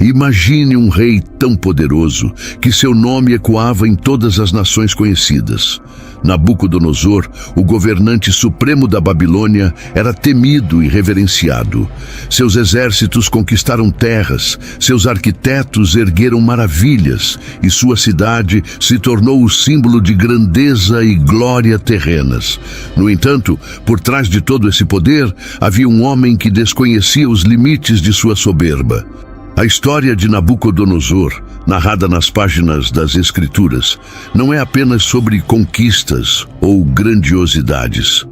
Imagine um rei tão poderoso que seu nome ecoava em todas as nações conhecidas. Nabucodonosor, o governante supremo da Babilônia, era temido e reverenciado. Seus exércitos conquistaram terras, seus arquitetos ergueram maravilhas, e sua cidade se tornou o símbolo de grandeza e glória terrenas. No entanto, por trás de todo esse poder, havia um homem que desconhecia os limites de sua soberba. A história de Nabucodonosor, narrada nas páginas das Escrituras, não é apenas sobre conquistas ou grandiosidades.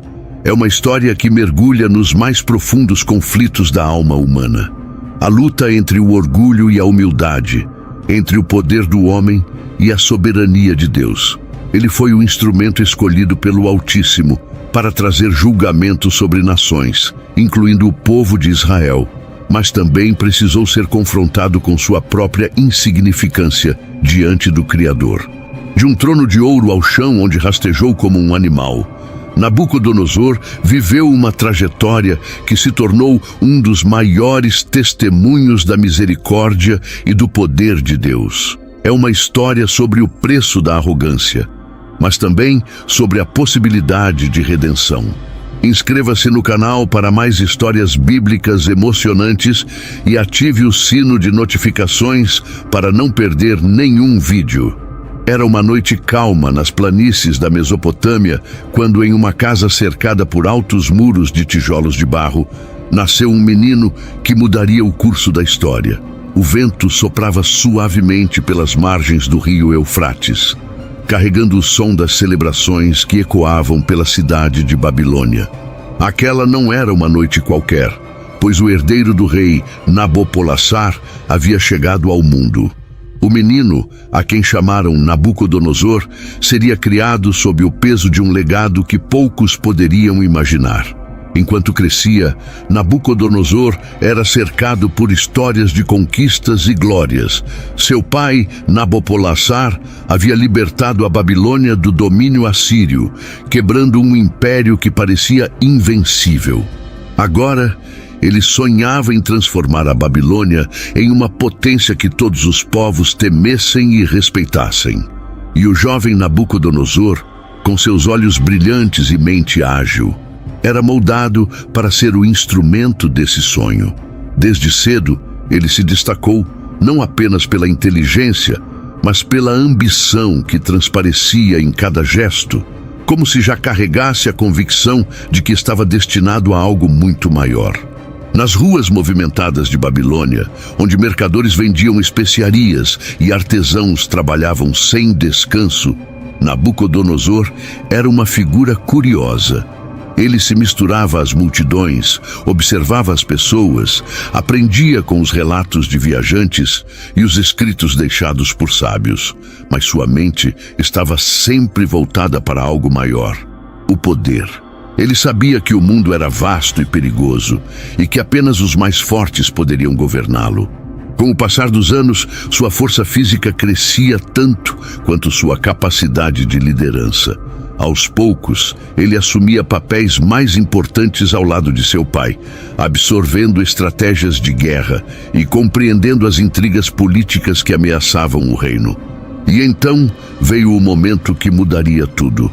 É uma história que mergulha nos mais profundos conflitos da alma humana. A luta entre o orgulho e a humildade, entre o poder do homem e a soberania de Deus. Ele foi o instrumento escolhido pelo Altíssimo para trazer julgamento sobre nações, incluindo o povo de Israel. Mas também precisou ser confrontado com sua própria insignificância diante do Criador. De um trono de ouro ao chão onde rastejou como um animal, Nabucodonosor viveu uma trajetória que se tornou um dos maiores testemunhos da misericórdia e do poder de Deus. É uma história sobre o preço da arrogância, mas também sobre a possibilidade de redenção. Inscreva-se no canal para mais histórias bíblicas emocionantes e ative o sino de notificações para não perder nenhum vídeo. Era uma noite calma nas planícies da Mesopotâmia, quando em uma casa cercada por altos muros de tijolos de barro, nasceu um menino que mudaria o curso da história. O vento soprava suavemente pelas margens do rio Eufrates, carregando o som das celebrações que ecoavam pela cidade de Babilônia. Aquela não era uma noite qualquer, pois o herdeiro do rei, Nabopolassar, havia chegado ao mundo. O menino, a quem chamaram Nabucodonosor, seria criado sob o peso de um legado que poucos poderiam imaginar. Enquanto crescia, Nabucodonosor era cercado por histórias de conquistas e glórias. Seu pai, Nabopolassar, havia libertado a Babilônia do domínio assírio, quebrando um império que parecia invencível. Agora, ele sonhava em transformar a Babilônia em uma potência que todos os povos temessem e respeitassem. E o jovem Nabucodonosor, com seus olhos brilhantes e mente ágil, era moldado para ser o instrumento desse sonho. Desde cedo, ele se destacou não apenas pela inteligência, mas pela ambição que transparecia em cada gesto, como se já carregasse a convicção de que estava destinado a algo muito maior. Nas ruas movimentadas de Babilônia, onde mercadores vendiam especiarias e artesãos trabalhavam sem descanso, Nabucodonosor era uma figura curiosa. Ele se misturava às multidões, observava as pessoas, aprendia com os relatos de viajantes e os escritos deixados por sábios, mas sua mente estava sempre voltada para algo maior: o poder. Ele sabia que o mundo era vasto e perigoso e que apenas os mais fortes poderiam governá-lo. Com o passar dos anos, sua força física crescia tanto quanto sua capacidade de liderança. Aos poucos, ele assumia papéis mais importantes ao lado de seu pai, absorvendo estratégias de guerra e compreendendo as intrigas políticas que ameaçavam o reino. E então veio o momento que mudaria tudo.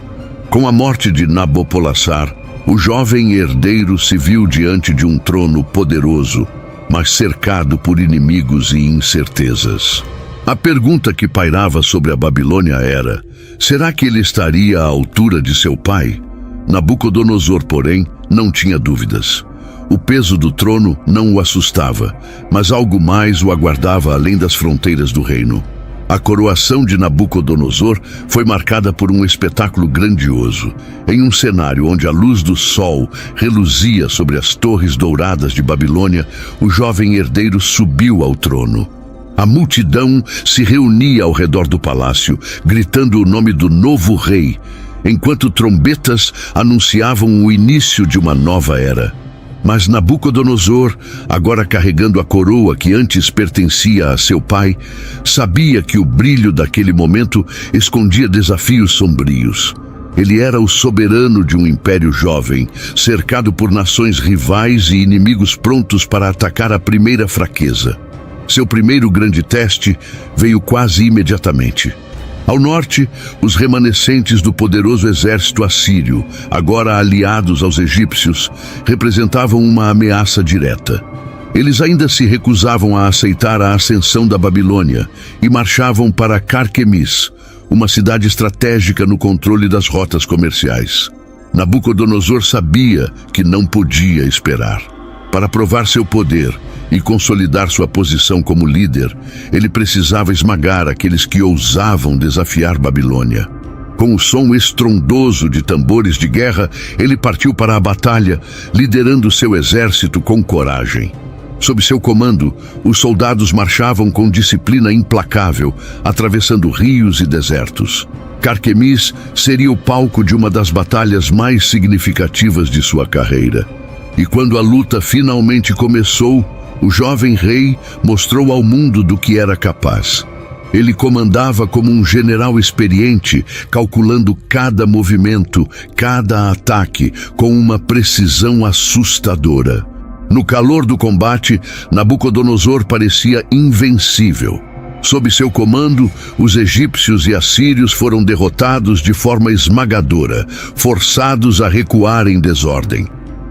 Com a morte de Nabopolassar, o jovem herdeiro se viu diante de um trono poderoso, mas cercado por inimigos e incertezas. A pergunta que pairava sobre a Babilônia era: será que ele estaria à altura de seu pai? Nabucodonosor, porém, não tinha dúvidas. O peso do trono não o assustava, mas algo mais o aguardava além das fronteiras do reino. A coroação de Nabucodonosor foi marcada por um espetáculo grandioso. Em um cenário onde a luz do sol reluzia sobre as torres douradas de Babilônia, o jovem herdeiro subiu ao trono. A multidão se reunia ao redor do palácio, gritando o nome do novo rei, enquanto trombetas anunciavam o início de uma nova era. Mas Nabucodonosor, agora carregando a coroa que antes pertencia a seu pai, sabia que o brilho daquele momento escondia desafios sombrios. Ele era o soberano de um império jovem, cercado por nações rivais e inimigos prontos para atacar a primeira fraqueza. Seu primeiro grande teste veio quase imediatamente. Ao norte, os remanescentes do poderoso exército assírio, agora aliados aos egípcios, representavam uma ameaça direta. Eles ainda se recusavam a aceitar a ascensão da Babilônia e marchavam para Carquemis, uma cidade estratégica no controle das rotas comerciais. Nabucodonosor sabia que não podia esperar. Para provar seu poder e consolidar sua posição como líder, ele precisava esmagar aqueles que ousavam desafiar Babilônia. Com o som estrondoso de tambores de guerra, ele partiu para a batalha, liderando seu exército com coragem. Sob seu comando, os soldados marchavam com disciplina implacável, atravessando rios e desertos. Carquemis seria o palco de uma das batalhas mais significativas de sua carreira. E quando a luta finalmente começou, o jovem rei mostrou ao mundo do que era capaz. Ele comandava como um general experiente, calculando cada movimento, cada ataque, com uma precisão assustadora. No calor do combate, Nabucodonosor parecia invencível. Sob seu comando, os egípcios e assírios foram derrotados de forma esmagadora, forçados a recuar em desordem.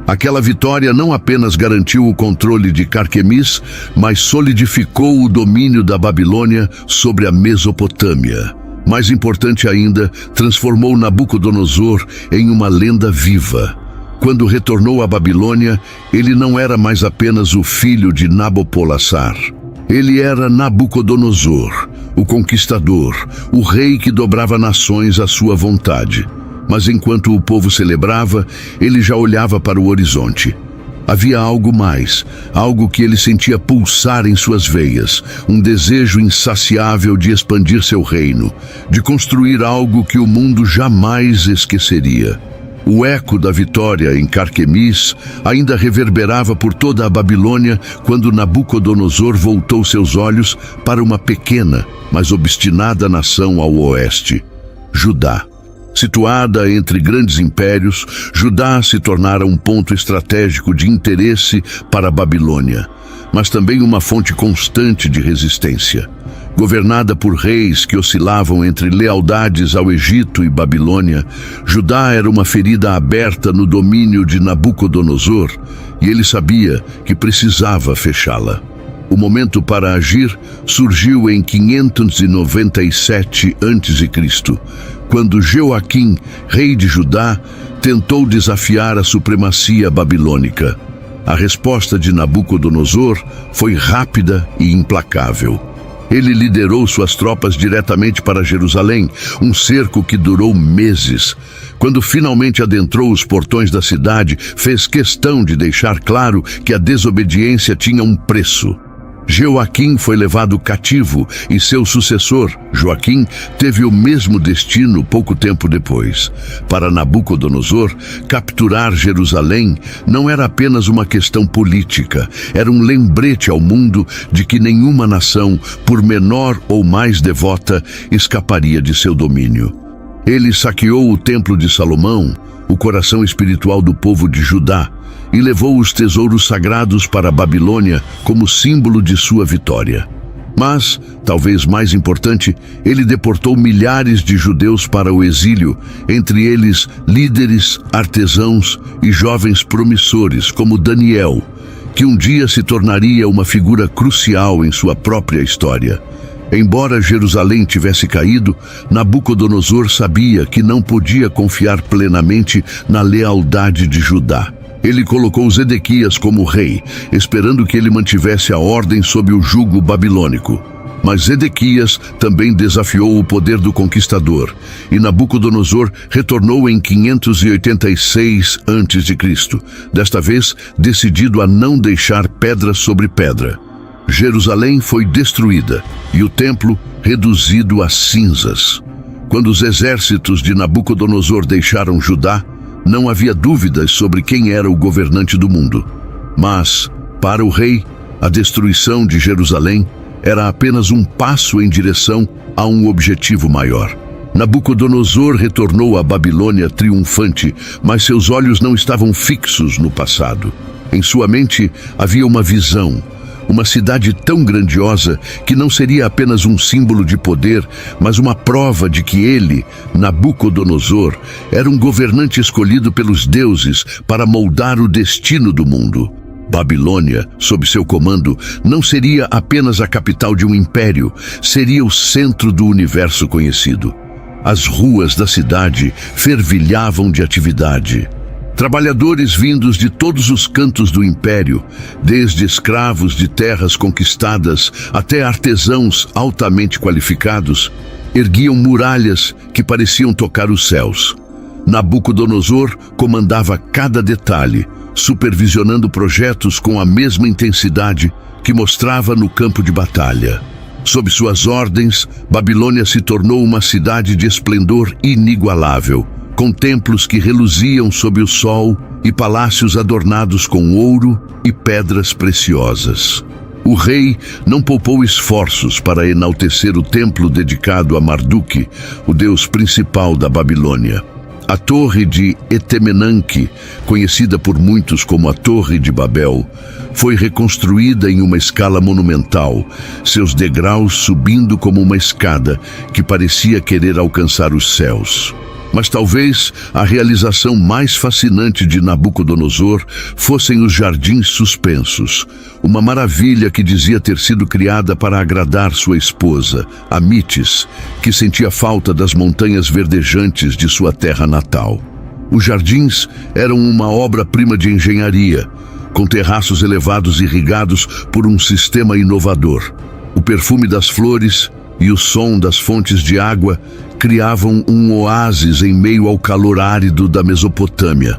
Aquela vitória não apenas garantiu o controle de Carquemis, mas solidificou o domínio da Babilônia sobre a Mesopotâmia. Mais importante ainda, transformou Nabucodonosor em uma lenda viva. Quando retornou à Babilônia, ele não era mais apenas o filho de Nabopolassar. Ele era Nabucodonosor, o conquistador, o rei que dobrava nações à sua vontade. Mas enquanto o povo celebrava, ele já olhava para o horizonte. Havia algo mais, algo que ele sentia pulsar em suas veias, um desejo insaciável de expandir seu reino, de construir algo que o mundo jamais esqueceria. O eco da vitória em Carquemis ainda reverberava por toda a Babilônia quando Nabucodonosor voltou seus olhos para uma pequena, mas obstinada nação ao oeste, Judá. Situada entre grandes impérios, Judá se tornara um ponto estratégico de interesse para a Babilônia, mas também uma fonte constante de resistência. Governada por reis que oscilavam entre lealdades ao Egito e Babilônia, Judá era uma ferida aberta no domínio de Nabucodonosor e ele sabia que precisava fechá-la. O momento para agir surgiu em 597 a.C., quando Jeoaquim, rei de Judá, tentou desafiar a supremacia babilônica. A resposta de Nabucodonosor foi rápida e implacável. Ele liderou suas tropas diretamente para Jerusalém, um cerco que durou meses. Quando finalmente adentrou os portões da cidade, fez questão de deixar claro que a desobediência tinha um preço. Jeoaquim foi levado cativo e seu sucessor, Joaquim, teve o mesmo destino pouco tempo depois. Para Nabucodonosor, capturar Jerusalém não era apenas uma questão política, era um lembrete ao mundo de que nenhuma nação, por menor ou mais devota, escaparia de seu domínio. Ele saqueou o Templo de Salomão, o coração espiritual do povo de Judá, e levou os tesouros sagrados para a Babilônia como símbolo de sua vitória. Mas, talvez mais importante, ele deportou milhares de judeus para o exílio, entre eles líderes, artesãos e jovens promissores como Daniel, que um dia se tornaria uma figura crucial em sua própria história. Embora Jerusalém tivesse caído, Nabucodonosor sabia que não podia confiar plenamente na lealdade de Judá. Ele colocou Zedequias como rei, esperando que ele mantivesse a ordem sob o jugo babilônico. Mas Zedequias também desafiou o poder do conquistador, e Nabucodonosor retornou em 586 a.C., desta vez decidido a não deixar pedra sobre pedra. Jerusalém foi destruída e o templo reduzido a cinzas. Quando os exércitos de Nabucodonosor deixaram Judá, não havia dúvidas sobre quem era o governante do mundo. Mas, para o rei, a destruição de Jerusalém era apenas um passo em direção a um objetivo maior. Nabucodonosor retornou à Babilônia triunfante, mas seus olhos não estavam fixos no passado. Em sua mente havia uma visão, Uma cidade tão grandiosa que não seria apenas um símbolo de poder, mas uma prova de que ele, Nabucodonosor, era um governante escolhido pelos deuses para moldar o destino do mundo. Babilônia, sob seu comando, não seria apenas a capital de um império, seria o centro do universo conhecido. As ruas da cidade fervilhavam de atividade. Trabalhadores vindos de todos os cantos do império, desde escravos de terras conquistadas até artesãos altamente qualificados, erguiam muralhas que pareciam tocar os céus. Nabucodonosor comandava cada detalhe, supervisionando projetos com a mesma intensidade que mostrava no campo de batalha. Sob suas ordens, Babilônia se tornou uma cidade de esplendor inigualável, com templos que reluziam sob o sol e palácios adornados com ouro e pedras preciosas. O rei não poupou esforços para enaltecer o templo dedicado a Marduk, o deus principal da Babilônia. A Torre de Etemenanque, conhecida por muitos como a Torre de Babel, foi reconstruída em uma escala monumental, seus degraus subindo como uma escada que parecia querer alcançar os céus. Mas talvez a realização mais fascinante de Nabucodonosor fossem os jardins suspensos, uma maravilha que dizia ter sido criada para agradar sua esposa, Amitis, que sentia falta das montanhas verdejantes de sua terra natal. Os jardins eram uma obra-prima de engenharia, com terraços elevados irrigados por um sistema inovador. O perfume das flores e o som das fontes de água criavam um oásis em meio ao calor árido da Mesopotâmia.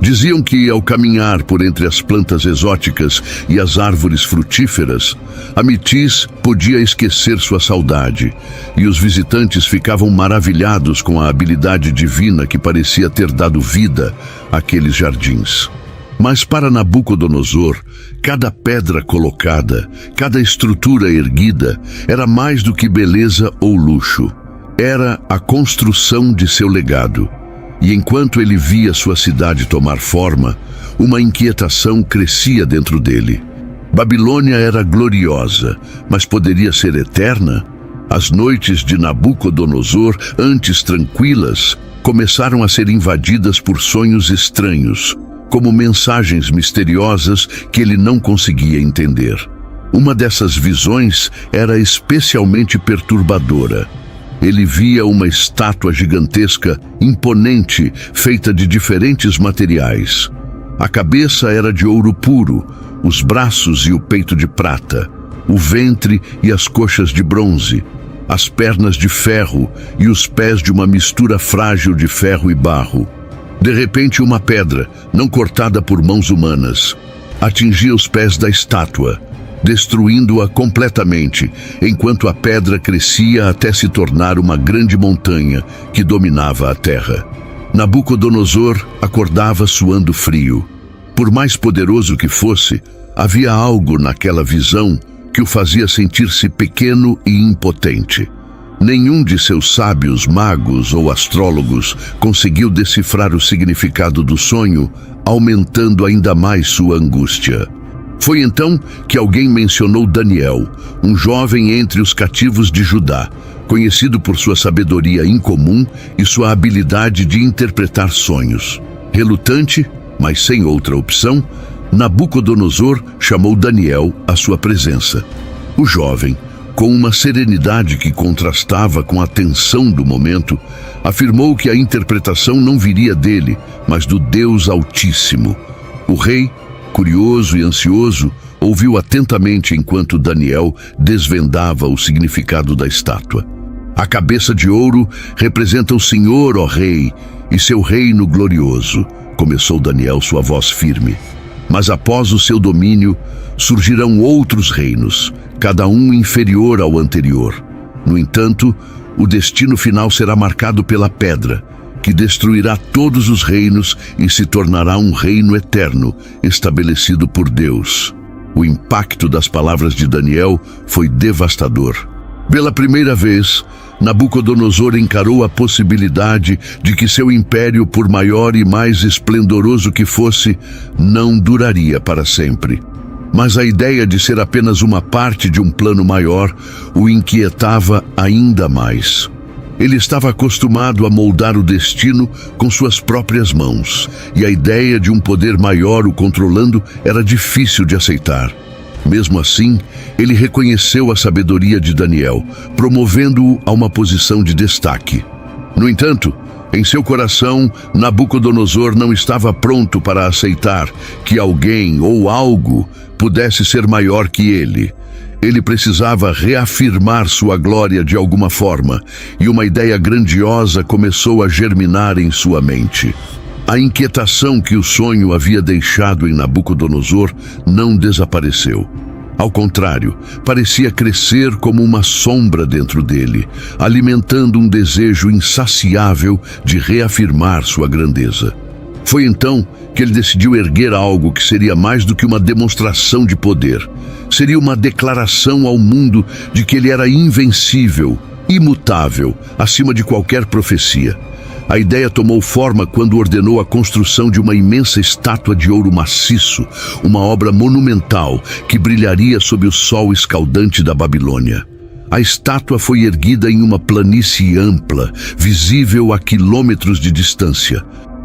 Diziam que, ao caminhar por entre as plantas exóticas e as árvores frutíferas, Amitis podia esquecer sua saudade, e os visitantes ficavam maravilhados com a habilidade divina que parecia ter dado vida àqueles jardins. Mas para Nabucodonosor, cada pedra colocada, cada estrutura erguida, era mais do que beleza ou luxo. Era a construção de seu legado. E enquanto ele via sua cidade tomar forma, uma inquietação crescia dentro dele. Babilônia era gloriosa, mas poderia ser eterna? As noites de Nabucodonosor, antes tranquilas, começaram a ser invadidas por sonhos estranhos, como mensagens misteriosas que ele não conseguia entender. Uma dessas visões era especialmente perturbadora. Ele via uma estátua gigantesca, imponente, feita de diferentes materiais. A cabeça era de ouro puro, os braços e o peito de prata, o ventre e as coxas de bronze, as pernas de ferro e os pés de uma mistura frágil de ferro e barro. De repente, uma pedra, não cortada por mãos humanas, atingia os pés da estátua, destruindo-a completamente, enquanto a pedra crescia até se tornar uma grande montanha que dominava a terra. Nabucodonosor acordava suando frio. Por mais poderoso que fosse, havia algo naquela visão que o fazia sentir-se pequeno e impotente. Nenhum de seus sábios magos ou astrólogos conseguiu decifrar o significado do sonho, aumentando ainda mais sua angústia. Foi então que alguém mencionou Daniel, um jovem entre os cativos de Judá, conhecido por sua sabedoria incomum e sua habilidade de interpretar sonhos. Relutante, mas sem outra opção, Nabucodonosor chamou Daniel à sua presença. O jovem, com uma serenidade que contrastava com a tensão do momento, afirmou que a interpretação não viria dele, mas do Deus Altíssimo. O rei, curioso e ansioso, ouviu atentamente enquanto Daniel desvendava o significado da estátua. A cabeça de ouro representa o Senhor, ó Rei, e seu reino glorioso, começou Daniel, sua voz firme. Mas após o seu domínio, surgirão outros reinos, cada um inferior ao anterior. No entanto, o destino final será marcado pela pedra, que destruirá todos os reinos e se tornará um reino eterno, estabelecido por Deus. O impacto das palavras de Daniel foi devastador. Pela primeira vez, Nabucodonosor encarou a possibilidade de que seu império, por maior e mais esplendoroso que fosse, não duraria para sempre. Mas a ideia de ser apenas uma parte de um plano maior o inquietava ainda mais. Ele estava acostumado a moldar o destino com suas próprias mãos, e a ideia de um poder maior o controlando era difícil de aceitar. Mesmo assim, ele reconheceu a sabedoria de Daniel, promovendo-o a uma posição de destaque. No entanto, em seu coração, Nabucodonosor não estava pronto para aceitar que alguém ou algo pudesse ser maior que ele. Ele precisava reafirmar sua glória de alguma forma, e uma ideia grandiosa começou a germinar em sua mente. A inquietação que o sonho havia deixado em Nabucodonosor não desapareceu. Ao contrário, parecia crescer como uma sombra dentro dele, alimentando um desejo insaciável de reafirmar sua grandeza. Foi então que ele decidiu erguer algo que seria mais do que uma demonstração de poder. Seria uma declaração ao mundo de que ele era invencível, imutável, acima de qualquer profecia. A ideia tomou forma quando ordenou a construção de uma imensa estátua de ouro maciço, uma obra monumental que brilharia sob o sol escaldante da Babilônia. A estátua foi erguida em uma planície ampla, visível a quilômetros de distância.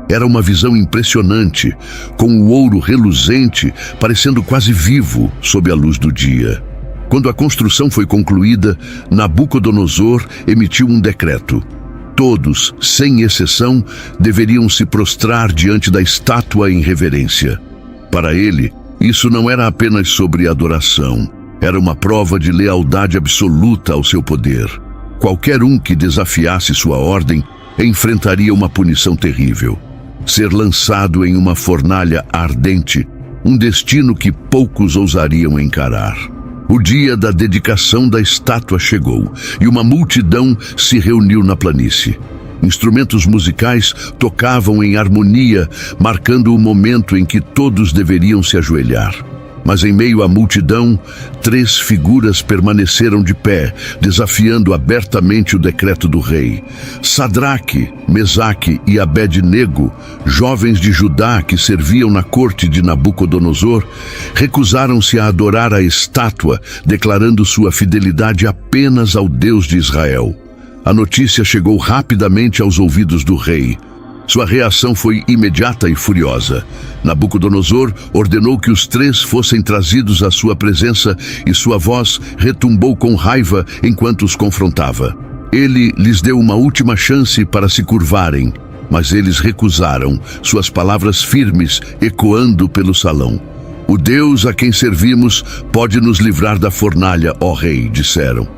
Era uma visão impressionante, com o ouro reluzente, parecendo quase vivo sob a luz do dia. Quando a construção foi concluída, Nabucodonosor emitiu um decreto. Todos, sem exceção, deveriam se prostrar diante da estátua em reverência. Para ele, isso não era apenas sobre adoração. Era uma prova de lealdade absoluta ao seu poder. Qualquer um que desafiasse sua ordem enfrentaria uma punição terrível. Ser lançado em uma fornalha ardente, um destino que poucos ousariam encarar. O dia da dedicação da estátua chegou e uma multidão se reuniu na planície. Instrumentos musicais tocavam em harmonia, marcando o momento em que todos deveriam se ajoelhar. Mas em meio à multidão, 3 figuras permaneceram de pé, desafiando abertamente o decreto do rei. Sadraque, Mesaque e Abed-nego, jovens de Judá que serviam na corte de Nabucodonosor, recusaram-se a adorar a estátua, declarando sua fidelidade apenas ao Deus de Israel. A notícia chegou rapidamente aos ouvidos do rei. Sua reação foi imediata e furiosa. Nabucodonosor ordenou que os 3 fossem trazidos à sua presença e sua voz retumbou com raiva enquanto os confrontava. Ele lhes deu uma última chance para se curvarem, mas eles recusaram, suas palavras firmes ecoando pelo salão. O Deus a quem servimos pode nos livrar da fornalha, ó rei, disseram.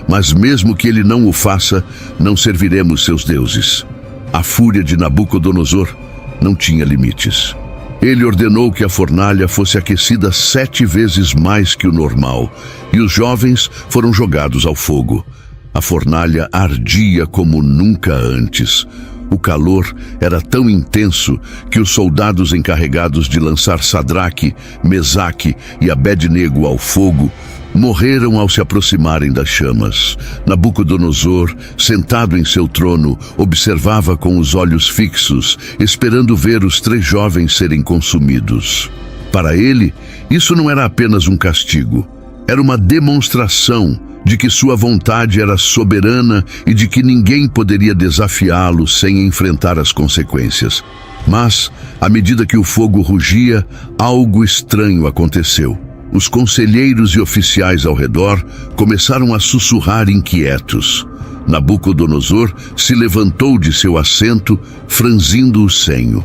Mas mesmo que ele não o faça, não serviremos seus deuses. A fúria de Nabucodonosor não tinha limites. Ele ordenou que a fornalha fosse aquecida 7 vezes mais que o normal, e os jovens foram jogados ao fogo. A fornalha ardia como nunca antes. O calor era tão intenso que os soldados encarregados de lançar Sadraque, Mesaque e Abed-nego ao fogo morreram ao se aproximarem das chamas. Nabucodonosor, sentado em seu trono, observava com os olhos fixos, esperando ver os 3 jovens serem consumidos. Para ele, isso não era apenas um castigo. Era uma demonstração de que sua vontade era soberana e de que ninguém poderia desafiá-lo sem enfrentar as consequências. Mas, à medida que o fogo rugia, algo estranho aconteceu. Os conselheiros e oficiais ao redor começaram a sussurrar inquietos. Nabucodonosor se levantou de seu assento, franzindo o senho.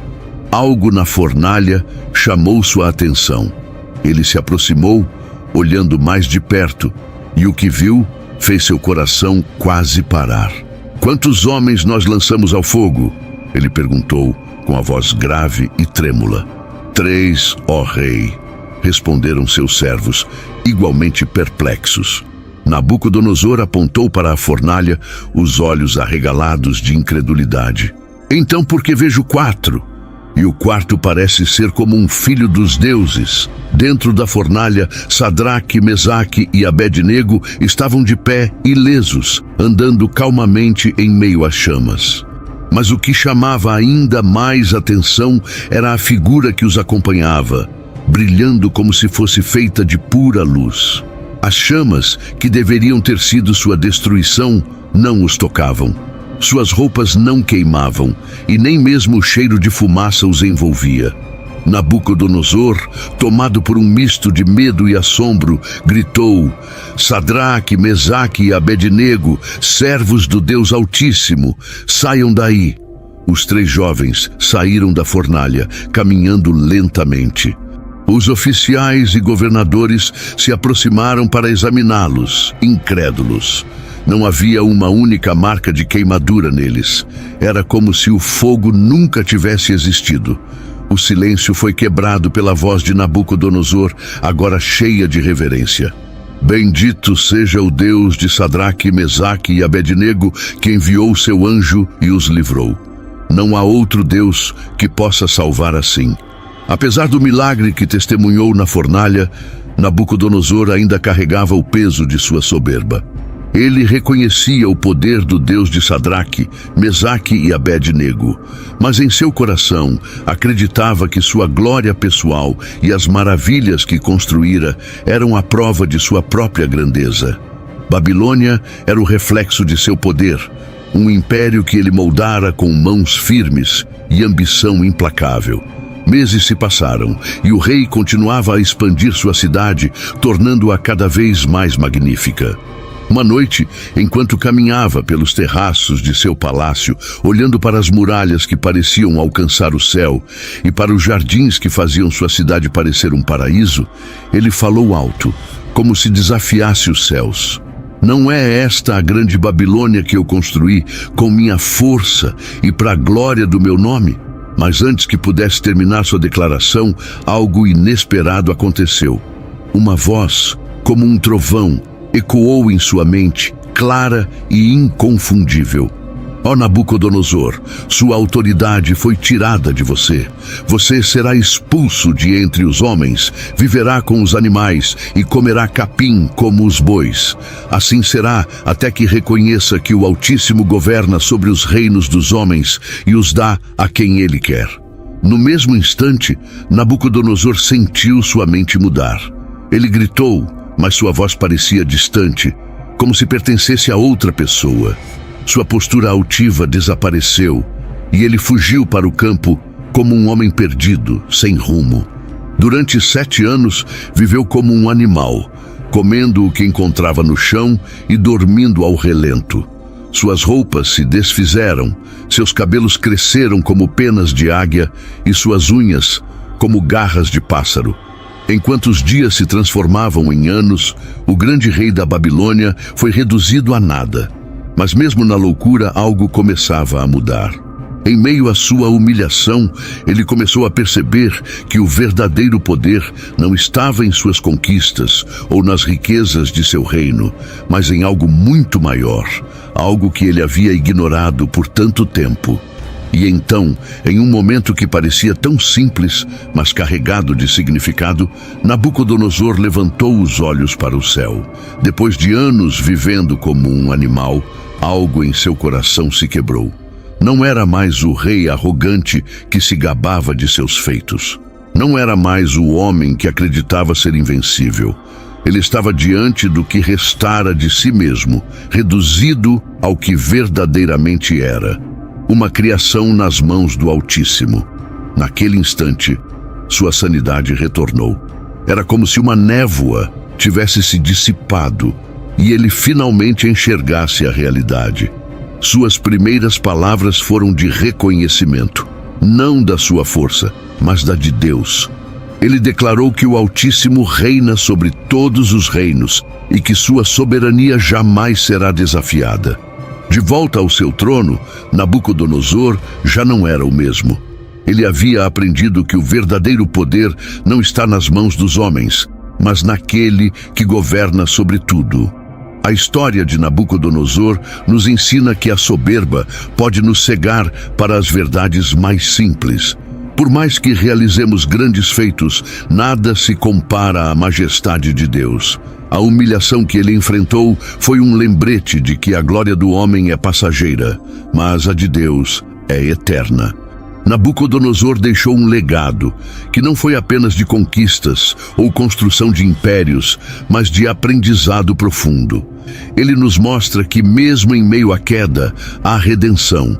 Algo na fornalha chamou sua atenção. Ele se aproximou, olhando mais de perto, e o que viu fez seu coração quase parar. "Quantos homens nós lançamos ao fogo?" ele perguntou, com a voz grave e trêmula. "3, ó rei", responderam seus servos, igualmente perplexos. Nabucodonosor apontou para a fornalha, os olhos arregalados de incredulidade. "Então por que vejo 4? E o quarto parece ser como um filho dos deuses." Dentro da fornalha, Sadraque, Mesaque e Abed-nego estavam de pé, ilesos, andando calmamente em meio às chamas. Mas o que chamava ainda mais atenção era a figura que os acompanhava. brilhando como se fosse feita de pura luz. As chamas, que deveriam ter sido sua destruição, não os tocavam. Suas roupas não queimavam, e nem mesmo o cheiro de fumaça os envolvia. Nabucodonosor, tomado por um misto de medo e assombro, gritou: Sadraque, Mesaque e Abednego, servos do Deus Altíssimo, saiam daí. Os 3 jovens saíram da fornalha, caminhando lentamente. Os oficiais e governadores se aproximaram para examiná-los, incrédulos. Não havia uma única marca de queimadura neles. Era como se o fogo nunca tivesse existido. O silêncio foi quebrado pela voz de Nabucodonosor, agora cheia de reverência. Bendito seja o Deus de Sadraque, Mesaque e Abednego, que enviou seu anjo e os livrou. Não há outro Deus que possa salvar assim. Apesar do milagre que testemunhou na fornalha, Nabucodonosor ainda carregava o peso de sua soberba. Ele reconhecia o poder do Deus de Sadraque, Mesaque e Abednego, mas em seu coração acreditava que sua glória pessoal e as maravilhas que construíra eram a prova de sua própria grandeza. Babilônia era o reflexo de seu poder, um império que ele moldara com mãos firmes e ambição implacável. Meses se passaram e o rei continuava a expandir sua cidade, tornando-a cada vez mais magnífica. Uma noite, enquanto caminhava pelos terraços de seu palácio, olhando para as muralhas que pareciam alcançar o céu e para os jardins que faziam sua cidade parecer um paraíso, ele falou alto, como se desafiasse os céus. Não é esta a grande Babilônia que eu construí com minha força e para a glória do meu nome? Mas antes que pudesse terminar sua declaração, algo inesperado aconteceu. Uma voz, como um trovão, ecoou em sua mente, clara e inconfundível. Ó Nabucodonosor, sua autoridade foi tirada de você. Você será expulso de entre os homens, viverá com os animais e comerá capim como os bois. Assim será até que reconheça que o Altíssimo governa sobre os reinos dos homens e os dá a quem ele quer. No mesmo instante, Nabucodonosor sentiu sua mente mudar. Ele gritou, mas sua voz parecia distante, como se pertencesse a outra pessoa. Sua postura altiva desapareceu e ele fugiu para o campo como um homem perdido, sem rumo. Durante 7 anos, viveu como um animal, comendo o que encontrava no chão e dormindo ao relento. Suas roupas se desfizeram, seus cabelos cresceram como penas de águia e suas unhas como garras de pássaro. Enquanto os dias se transformavam em anos, o grande rei da Babilônia foi reduzido a nada. Mas mesmo na loucura, algo começava a mudar. Em meio à sua humilhação, ele começou a perceber que o verdadeiro poder não estava em suas conquistas ou nas riquezas de seu reino, mas em algo muito maior, algo que ele havia ignorado por tanto tempo. E então, em um momento que parecia tão simples, mas carregado de significado, Nabucodonosor levantou os olhos para o céu. Depois de anos vivendo como um animal, algo em seu coração se quebrou. Não era mais o rei arrogante que se gabava de seus feitos. Não era mais o homem que acreditava ser invencível. Ele estava diante do que restara de si mesmo, reduzido ao que verdadeiramente era. Uma criação nas mãos do Altíssimo. Naquele instante, sua sanidade retornou. Era como se uma névoa tivesse se dissipado e ele finalmente enxergasse a realidade. Suas primeiras palavras foram de reconhecimento, não da sua força, mas da de Deus. Ele declarou que o Altíssimo reina sobre todos os reinos e que sua soberania jamais será desafiada. De volta ao seu trono, Nabucodonosor já não era o mesmo. Ele havia aprendido que o verdadeiro poder não está nas mãos dos homens, mas naquele que governa sobre tudo. A história de Nabucodonosor nos ensina que a soberba pode nos cegar para as verdades mais simples. Por mais que realizemos grandes feitos, nada se compara à majestade de Deus. A humilhação que ele enfrentou foi um lembrete de que a glória do homem é passageira, mas a de Deus é eterna. Nabucodonosor deixou um legado, que não foi apenas de conquistas ou construção de impérios, mas de aprendizado profundo. Ele nos mostra que, mesmo em meio à queda, há redenção.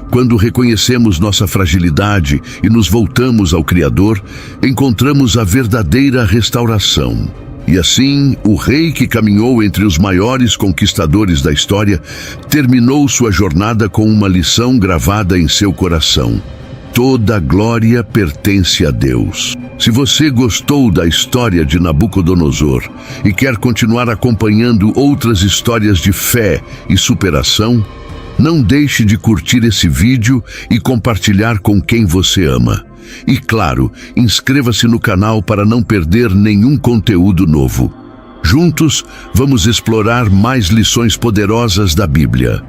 Quando reconhecemos nossa fragilidade e nos voltamos ao Criador, encontramos a verdadeira restauração. E assim, o rei que caminhou entre os maiores conquistadores da história terminou sua jornada com uma lição gravada em seu coração: toda glória pertence a Deus. Se você gostou da história de Nabucodonosor e quer continuar acompanhando outras histórias de fé e superação, não deixe de curtir esse vídeo e compartilhar com quem você ama. E claro, inscreva-se no canal para não perder nenhum conteúdo novo. Juntos, vamos explorar mais lições poderosas da Bíblia.